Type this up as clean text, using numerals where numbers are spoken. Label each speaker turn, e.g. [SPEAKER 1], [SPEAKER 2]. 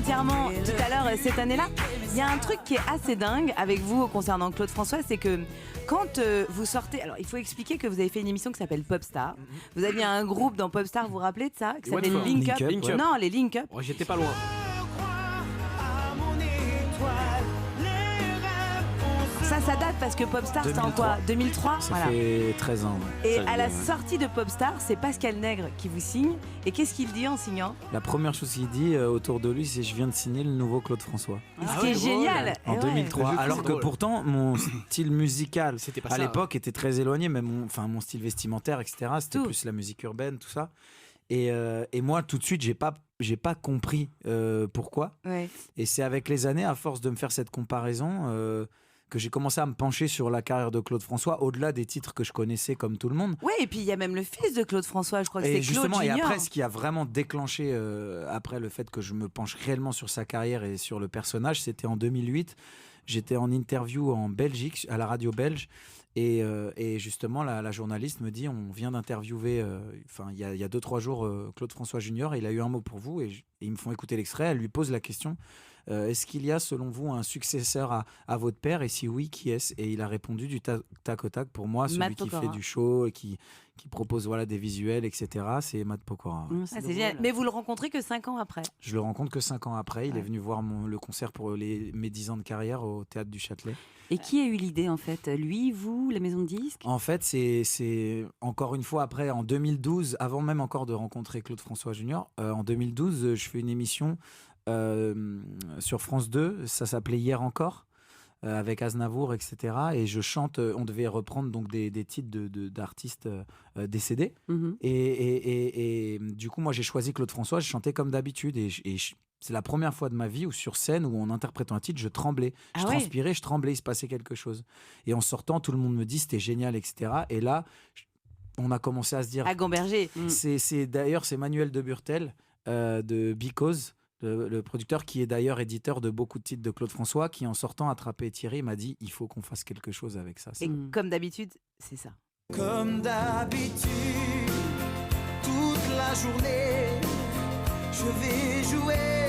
[SPEAKER 1] entièrement tout à l'heure cette année-là. Il y a un truc qui est assez dingue avec vous concernant Claude François, c'est que quand vous sortez, alors il faut expliquer que vous avez fait une émission qui s'appelle Popstar. Vous aviez un groupe dans Popstar, vous vous rappelez de ça, qui s'appelait
[SPEAKER 2] What for?
[SPEAKER 1] Link Up.
[SPEAKER 2] Link Up.
[SPEAKER 1] Non, les Link Up.
[SPEAKER 2] Oh, j'étais pas loin.
[SPEAKER 1] Ça date parce que Popstar, c'est en quoi 2003.
[SPEAKER 3] Ça fait 13 ans. Ouais.
[SPEAKER 1] Et
[SPEAKER 3] Ça,
[SPEAKER 1] à la
[SPEAKER 3] ouais.
[SPEAKER 1] sortie de Popstar, c'est Pascal Nègre qui vous signe. Et qu'est-ce qu'il dit en signant?
[SPEAKER 3] La première chose qu'il dit autour de lui, c'est je viens de signer le nouveau Claude François.
[SPEAKER 1] Ce qui est génial.
[SPEAKER 3] En
[SPEAKER 1] Et
[SPEAKER 3] 2003.
[SPEAKER 2] ouais.
[SPEAKER 3] Alors
[SPEAKER 2] C'est
[SPEAKER 3] que
[SPEAKER 2] drôle.
[SPEAKER 3] pourtant, mon style musical
[SPEAKER 2] C'était pas
[SPEAKER 3] à
[SPEAKER 2] ça,
[SPEAKER 3] l'époque était très éloigné, même mon style vestimentaire, etc. C'était
[SPEAKER 1] Tout.
[SPEAKER 3] plus la musique urbaine, tout ça. Et moi, tout de suite, j'ai pas compris pourquoi.
[SPEAKER 1] Ouais.
[SPEAKER 3] Et c'est avec les années, à force de me faire cette comparaison, que j'ai commencé à me pencher sur la carrière de Claude François, au-delà des titres que je connaissais comme tout le monde.
[SPEAKER 1] Ouais, et puis il y a même le fils de Claude François, je crois que c'est
[SPEAKER 3] Et
[SPEAKER 1] Claude
[SPEAKER 3] justement, et
[SPEAKER 1] Junior.
[SPEAKER 3] après, ce qui a vraiment déclenché, après le fait que je me penche réellement sur sa carrière et sur le personnage, c'était en 2008. J'étais en interview en Belgique, à la radio belge, et justement, la journaliste me dit, on vient d'interviewer, il y a 2-3 jours, Claude François Junior, et il a eu un mot pour vous, et ils me font écouter l'extrait, elle lui pose la question, est-ce qu'il y a, selon vous, un successeur à votre père, et si oui, qui est-ce? Et il a répondu du tac au tac, pour moi, celui
[SPEAKER 1] Matt
[SPEAKER 3] qui
[SPEAKER 1] Pokora.
[SPEAKER 3] fait du show, et qui propose des visuels, etc., c'est Matt Pokora.
[SPEAKER 1] Ah, c'est génial. Mais vous le rencontrez que 5 ans après.
[SPEAKER 3] Je le rencontre que 5 ans après. Il
[SPEAKER 1] Ouais.
[SPEAKER 3] est venu voir le concert pour mes 10 ans de carrière au Théâtre du Châtelet.
[SPEAKER 4] Et qui a eu l'idée en fait? Lui, vous, la maison de disques?
[SPEAKER 3] En fait, c'est encore une fois après, en 2012, avant même encore de rencontrer Claude François Junior, en 2012, je fais une émission sur France 2. Ça s'appelait Hier encore. Avec Aznavour, etc. Et je chante, on devait reprendre donc des titres d'artistes décédés.
[SPEAKER 4] Mhm.
[SPEAKER 3] Et du coup, moi, j'ai choisi Claude François, je chantais comme d'habitude. C'est la première fois de ma vie où sur scène, où en interprétant un titre, je tremblais.
[SPEAKER 1] Ah
[SPEAKER 3] Je
[SPEAKER 1] ouais.
[SPEAKER 3] transpirais, je tremblais, il se passait quelque chose. Et en sortant, tout le monde me dit c'était génial, etc. Et là, on a commencé à se dire...
[SPEAKER 1] À Gamberger.
[SPEAKER 3] D'ailleurs, c'est Manuel de Burtel de Because, le producteur qui est d'ailleurs éditeur de beaucoup de titres de Claude François, qui en sortant attrapé Thierry m'a dit il faut qu'on fasse quelque chose avec ça.
[SPEAKER 1] Et comme d'habitude, c'est ça.
[SPEAKER 5] Comme d'habitude, toute la journée, je vais jouer